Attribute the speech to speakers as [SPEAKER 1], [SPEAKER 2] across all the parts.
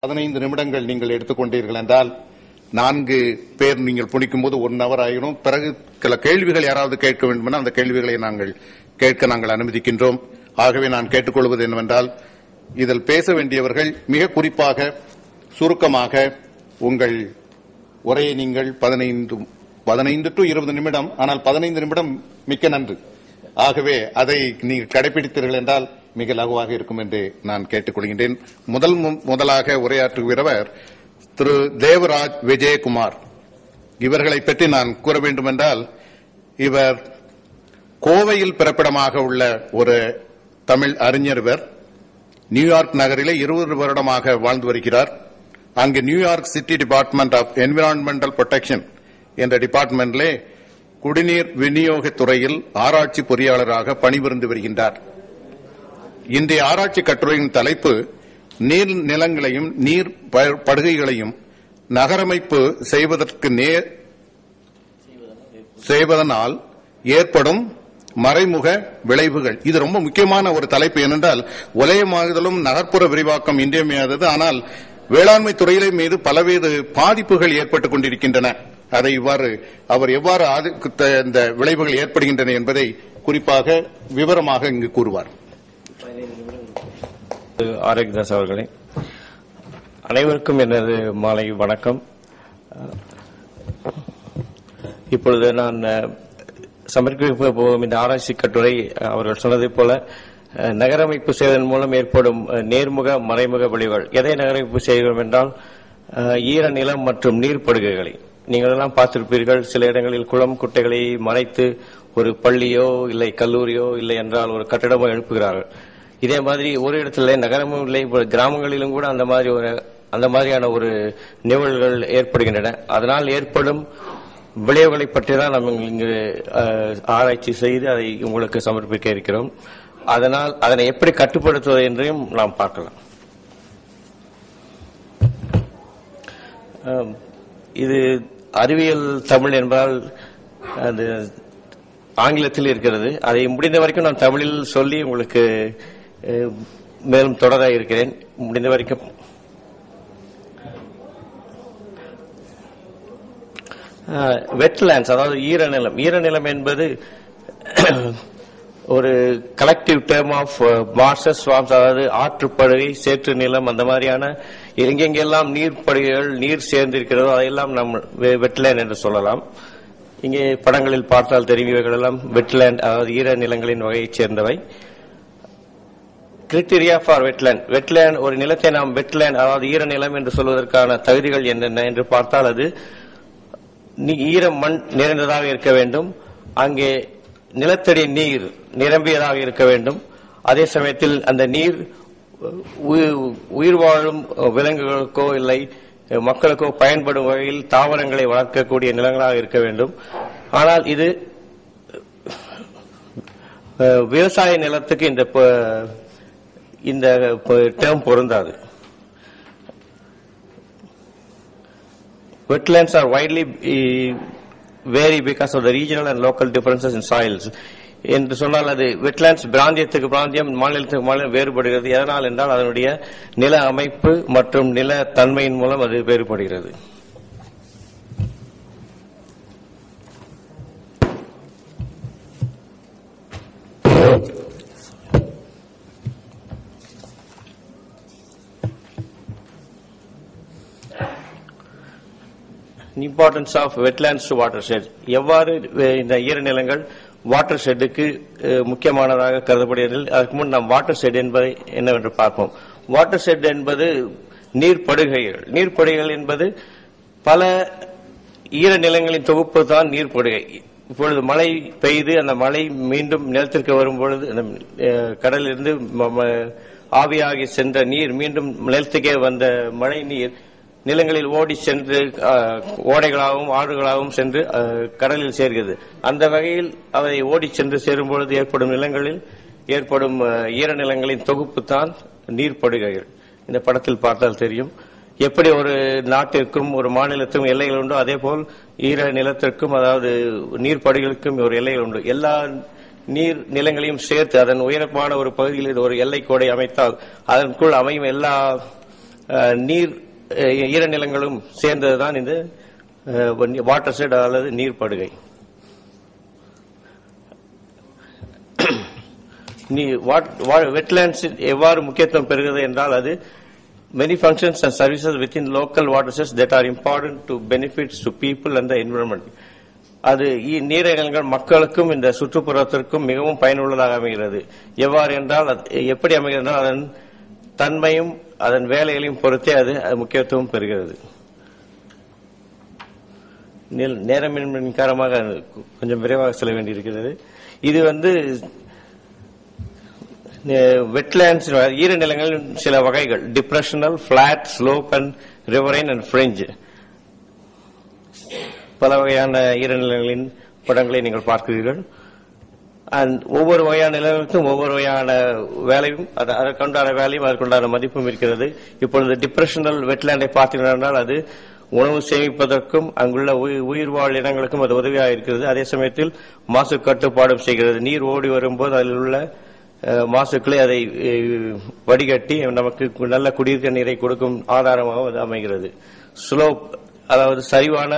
[SPEAKER 1] 15 நிமிடங்கள் நீங்கள் எடுத்துக்கொண்டீர்கள் என்றால் 4 பேர் நீங்கள் புடிக்கும் போது 1 ஹவர் ஆகிடும். பிறகு சில கேள்விகள் யாராவது கேட்க வேண்டும் அந்த கேள்விகளை நாங்கள் அனுமதிக்கின்றோம். ஆகவே நான் கேட்டுக்கொள்வது என்னவென்றால், இதில் பேச வேண்டியவர்கள் மிக குறிப்பாக சுருக்கமாக உங்கள் உரையை நீங்கள் 15 to 20 நிமிடம், ஆனால் 15 நிமிடம் மிக்க நன்று. ஆகவே அதை நீங்கள் கடைபிடித்தீர்கள் என்றால் மிக லகுவாக இருக்கும் என்று நான் கேட்டுக்கொள்கின்றேன். முதலாக உரையாற்றுகிறவர் திரு தேவராஜ் விஜயகுமார். இவர்களை பற்றி நான் கூற வேண்டும் என்றால், இவர் கோவையில் பிறப்பிடமாக உள்ள ஒரு தமிழ் அறிஞர். இவர் நியூயார்க் நகரிலே 20 வருடமாக வாழ்ந்து வருகிறார். அங்கு New York city department of environmental protection என்ற டிபார்ட்மெண்டிலே குடிநீர் விநியோக துறையில் ஆராய்ச்சி பொறியாளராக பணிபுரிந்து வருகின்றார். இன்றைய ஆராய்ச்சி கட்டுரையின் தலைப்பு நீர் நிலங்களையும் நீர் படுகைகளையும் நகரமைப்பு செய்வதனால் ஏற்படும் மறைமுக விளைவுகள். இது ரொம்ப முக்கியமான ஒரு தலைப்பு. ஏனென்றால் வலயமாகுதலும் நகர்ப்புற விரிவாக்கம் இன்றியமையாதது. ஆனால் வேளாண்மை துறையிலே மீது பலவேறு பாதிப்புகள் ஏற்பட்டுக் கொண்டிருக்கின்றன. அதை அவர் எவ்வாறு இந்த விளைவுகள் ஏற்படுகின்றன என்பதை குறிப்பாக விவரமாக இங்கு கூறுவார்.
[SPEAKER 2] ஆரோக்கியதாஸ் அவர்களே, அனைவருக்கும் எனது மாலை வணக்கம். இப்பொழுது நான் சமர்ப்பிக்க போகும் இந்த ஆராய்ச்சி கட்டுரை அவர்கள் சொன்னதை போல நகரமைப்பு செய்வதன் மூலம் ஏற்படும் நேர்முக மறைமுக விளைவுகள். எதை நகரமைப்பு செய்கிறோம் என்றால், ஈரநிலம் மற்றும் நீர்ப்படுகைகளை நீங்கள் எல்லாம் பார்த்திருப்பீர்கள். சில இடங்களில் குளம் குட்டைகளை மறைத்து ஒரு பள்ளியோ இல்லை கல்லூரியோ இல்லை என்றால் ஒரு கட்டடமோ எழுப்புகிறார்கள். இதே மாதிரி ஒரு இடத்துல நகரமும் இல்லை, கிராமங்களிலும் கூட அந்த மாதிரியான ஒரு நிகழ்வுகள் ஏற்படுகின்றன. அதனால் ஏற்படும் விளைவுகளை பற்றி தான் நாம் இங்கு ஆராய்ச்சி செய்து அதை உங்களுக்கு சமர்ப்பிக்க இருக்கிறோம். அதனால் அதனை எப்படி கட்டுப்படுத்துவது என்றையும் நாம் பார்க்கலாம். இது அறிவியல் தமிழ் என்பதால் அது ஆங்கிலத்தில் இருக்கிறது. அதை முடிந்த வரைக்கும் நான் தமிழில் சொல்லி உங்களுக்கு மேலும் தொடர இருக்கிறேன். முடிந்த வரைக்கும் வெட்லேண்ட்ஸ், அதாவது ஈரநிலம் என்பது ஒரு collective term of marshes swarms, அதாவது ஆற்றுப்படுகை, சேற்று நிலம், அந்த மாதிரியான எங்கெங்கெல்லாம் நீர்ப்படுகைகள் நீர் சேர்ந்திருக்கிறதோ அதையெல்லாம் நாம் வெட்லேண்ட் என்று சொல்லலாம். இங்கே படங்களில் பார்த்தால் தெரியும், இவைகளெல்லாம் வெட்லேண்ட், அதாவது ஈரநிலங்களின் வகையைச் சேர்ந்தவை. கிரைட்டீரியா ஃபார் வெட்லேண்ட், ஒரு நிலத்தை நாம் வெட்லேண்ட் அதாவது ஈரநிலம் என்று சொல்வதற்கான தகுதிகள் என்னென்ன என்று பார்த்தால், அது ஈரம் மண் நிறைந்ததாக இருக்க வேண்டும், அங்கே நிலத்தடி நீர் நிரம்பியதாக இருக்க வேண்டும், அதே சமயத்தில் அந்த நீர் உயிர் வாழும் விலங்குகளுக்கோ இல்லை மக்களுக்கோ பயன்படும் வகையில் தாவரங்களை வளர்க்கக்கூடிய நிலங்களாக இருக்க வேண்டும். ஆனால் இது விவசாய நிலத்துக்கு இந்த டேர்ம் பொருந்தாது. Wetlands are widely vary because of the regional and local differences in soils. என்று சொன்னால், அது வெட்லேண்ட்ஸ் பிராந்தியத்துக்கு பிராந்தியம், மாநிலத்துக்கு மாநிலம் வேறுபடுகிறது. எதனால் என்றால் அதனுடைய நில அமைப்பு மற்றும் நில தன்மையின் மூலம் அது வேறுபடுகிறது. Importance of wetlands to watershed. எவ்வாறு இந்த ஈரநிலங்கள் வாட்டர் ஷெட்டுக்கு முக்கியமானதாக கருதப்படுகிறது. அதற்கு முன் நாம் வாட்டர் ஷெட் என்பதை என்னவென்று பார்ப்போம். வாட்டர் ஷெட் என்பது நீர்ப்படுகைகள் என்பது பல ஈரநிலங்களின் தொகுப்பு தான் நீர்ப்படுகை. இப்பொழுது மழை பெய்து அந்த மழை மீண்டும் நிலத்திற்கு வரும்பொழுது கடலிலிருந்து ஆவியாகி சென்ற நீர் மீண்டும் நிலத்துக்கே வந்த மழை நீர் நிலங்களில் ஓடி சென்று ஓடைகளாகவும் ஆறுகளாகவும் சென்று கடலில் சேர்கிறது. அந்த வகையில் அவை ஓடி சென்று சேரும் பொழுது ஏற்படும் நிலங்களில் ஏற்படும் ஈரநிலங்களின் தொகுப்பு தான் நீர்ப்படுகைகள். இந்த படத்தில் பார்த்தால் தெரியும், எப்படி ஒரு நாட்டிற்கும் ஒரு மாநிலத்திற்கும் எல்லைகள் உண்டோ அதே போல் ஈர நிலத்திற்கும், அதாவது நீர்ப்படுகைகளுக்கும் ஒரு எல்லைகள் உண்டு. எல்லா நீர் நிலங்களையும் சேர்த்து அதன் உயரமான ஒரு பகுதியில் ஒரு எல்லை கோடை அமைத்தால் அதற்குள் அமையும் எல்லா நீர் ஈரநிலங்களும் சேர்ந்ததுதான் இந்த வாட்டர் ஷெட் அல்லது நீர்ப்படுகை. வெட்லாண்ட்ஸ் எவ்வாறு முக்கியத்துவம் பெறுகிறது என்றால் அது many functions and services within local watersheds that are important to benefits to people and the environment. அது நீர்நிலைகள் மக்களுக்கும் இந்த சுற்றுப்புறத்திற்கும் மிகவும் பயனுள்ளதாக அமைகிறது. எவ்வாறு என்றால் எப்படி அமைகிறது என்றால் அதன் தன்மையும் அதன் வேலைகளையும் பொறுத்தே அது முக்கியத்துவம் பெறுகிறது. நேரமின்மை காரணமாக கொஞ்சம் விரைவாக செல்ல வேண்டியிருக்கிறது. இது வெட்லாண்ட்ஸ் ஈரநிலங்களின் சில வகைகள் depressional, flat, slope and riverine and fringe. பல வகையான ஈரநிலங்களின் படங்களை நீங்கள் பார்க்கிறீர்கள். அண்ட் ஒவ்வொரு வகையான நிலங்களுக்கும் ஒவ்வொரு வகையான வேலையும் அதற்குண்டான வேலையும் அதற்குண்டான மதிப்பும் இருக்கிறது. இப்பொழுது டிப்ரெஷனல் வெட்லாண்டை பார்த்தீர்கள் அது உணவு சேமிப்பதற்கும் அங்குள்ள உயிர்வாழ் இனங்களுக்கும் அது உதவியாக இருக்கிறது. அதே சமயத்தில் மாசு கட்டுப்பாடும் செய்கிறது. நீர் ஓடி வரும்போது அதில் உள்ள மாசுக்களை அதை வடிகட்டி நமக்கு நல்ல குடியிருக்க நீரை கொடுக்கும் ஆதாரமாக அது அமைகிறது. ஸ்லோப் அதாவது சரிவான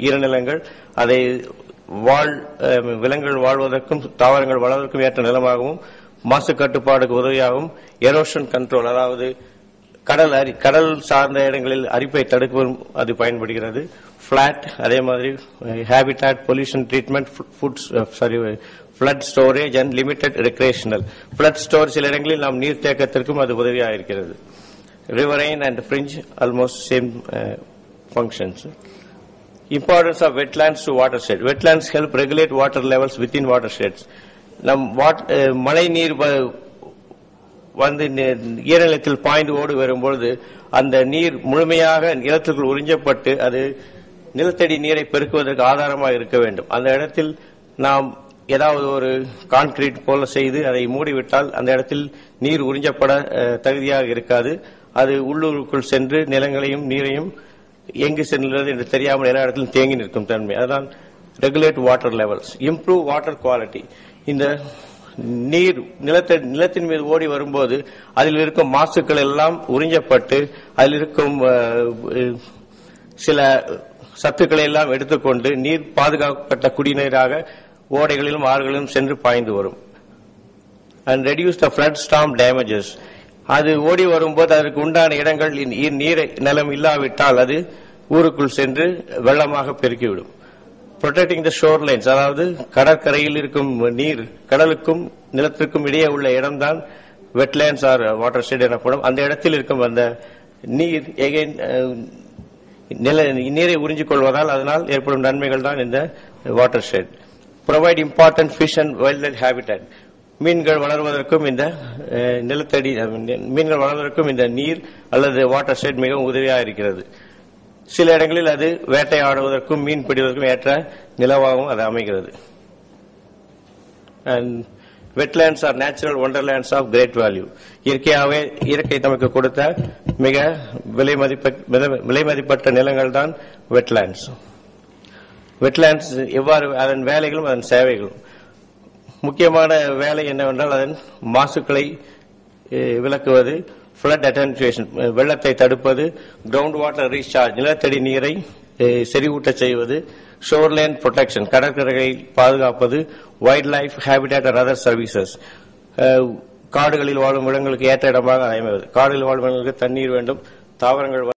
[SPEAKER 2] ஈரநிலங்கள் அதை விலங்குகள் வாழ்வதற்கும் தாவரங்கள் வளர்வதற்கும் ஏற்ற நிலமாகவும் மாசு கட்டுப்பாடுக்கு உதவியாகவும் எரோஷன் கண்ட்ரோல் அதாவது கடல் சார்ந்த இடங்களில் அரிப்பை தடுக்கவும் அது பயன்படுகிறது. பிளாட் அதே மாதிரி habitat, pollution treatment, flood storage and limited recreational. Flood storage சில இடங்களில் நாம் நீர் தேக்கத்திற்கும் அது உதவியாக இருக்கிறது. Riverine and fringe almost same functions. Importance of wetlands to watershed. Wetlands help regulate water levels within watersheds. நம் மழை நீர் ஈரநிலத்தில் பாய்ந்து ஓடி வரும்பொழுது அந்த நீர் முழுமையாக நிலத்திற்குள் உறிஞ்சப்பட்டு அது நிலத்தடி நீரை பெருக்குவதற்கு ஆதாரமாக இருக்க வேண்டும். அந்த இடத்தில் நாம் ஏதாவது ஒரு கான்கிரீட் போல செய்து அதை மூடிவிட்டால் அந்த இடத்தில் நீர் உறிஞ்சப்பட தகுதியாக இருக்காது. அது உள்ளூருக்குள் சென்று நிலங்களையும் நீரையும் எங்கு சென்றது என்று தெரியாமல் எல்லா இடத்திலும் தேங்கி நிற்கும் தன்மை. அதுதான் regulate water levels. Improve water quality. இந்த நீர் நிலத்தின் மீது ஓடி வரும்போது அதில் இருக்கும் மாசுக்கள் எல்லாம் உறிஞ்சப்பட்டு அதில் இருக்கும் சில சத்துக்களை எல்லாம் எடுத்துக்கொண்டு நீர் பாதுகாக்கப்பட்ட குடிநீராக ஓடைகளிலும் ஆறுகளிலும் சென்று பாய்ந்து வரும். And reduce the flood storm damages. அது ஓடி வரும்போது அதற்கு உண்டான இடங்கள் நீர் நிலம் இல்லாவிட்டால் அது ஊருக்குள் சென்று வெள்ளமாக பெருக்கிவிடும். ப்ரொடெக்டிங் த ஷோர் லைன்ஸ் அதாவது கடற்கரையில் இருக்கும் நீர் கடலுக்கும் நிலத்திற்கும் இடையே உள்ள இடம்தான் வெட்லேண்ட்ஸ் ஆர் வாட்டர் ஷெட் எனப்படும். அந்த இடத்தில் இருக்கும் அந்த நீர் எகைன் நீரை உறிஞ்சிக் கொள்வதால் அதனால் ஏற்படும் நன்மைகள் தான் இந்த watershed. Provide important fish and wildlife habitat. மீன்கள் வளர்வதற்கும் இந்த நிலத்தடி மீன்கள் வளர்வதற்கும் இந்த நீர் அல்லது வாட்டர் ஷெட் மிகவும் உதவியாக இருக்கிறது. சில இடங்களில் அது வேட்டையாடுவதற்கும் மீன் பிடிவதற்கும் ஏற்ற நிலவாகவும் அது அமைகிறது. And wetlands are natural wonderlands of great value. இயற்கையாகவே இயற்கை நமக்கு கொடுத்த மிக விலை மதிப்பற்ற நிலங்கள் தான் வெட்லாண்ட்ஸ். வெட்லாண்ட்ஸ் எவ்வாறு அதன் வேலைகளும் அதன் சேவைகளும். முக்கியமான வேலை என்னவென்றால் அதன் மாசுக்களை விலக்குவது, ஃபிளட் அட்டென்யூவேஷன் வெள்ளத்தை தடுப்பது, கிரவுண்ட் வாட்டர் ரீசார்ஜ் நிலத்தடி நீரை செறிவூட்ட செய்வது, ஷோர்லேண்ட் ப்ரொடெக்ஷன் கடற்கரைகளை பாதுகாப்பது, wild life habitat and other services காடுகளில் வாழும் விலங்குகளுக்கு ஏற்ற இடமாக அமைவது. காடுகளில் வாழும் விலங்குகளுக்கு தண்ணீர் வேண்டும், தாவரங்கள்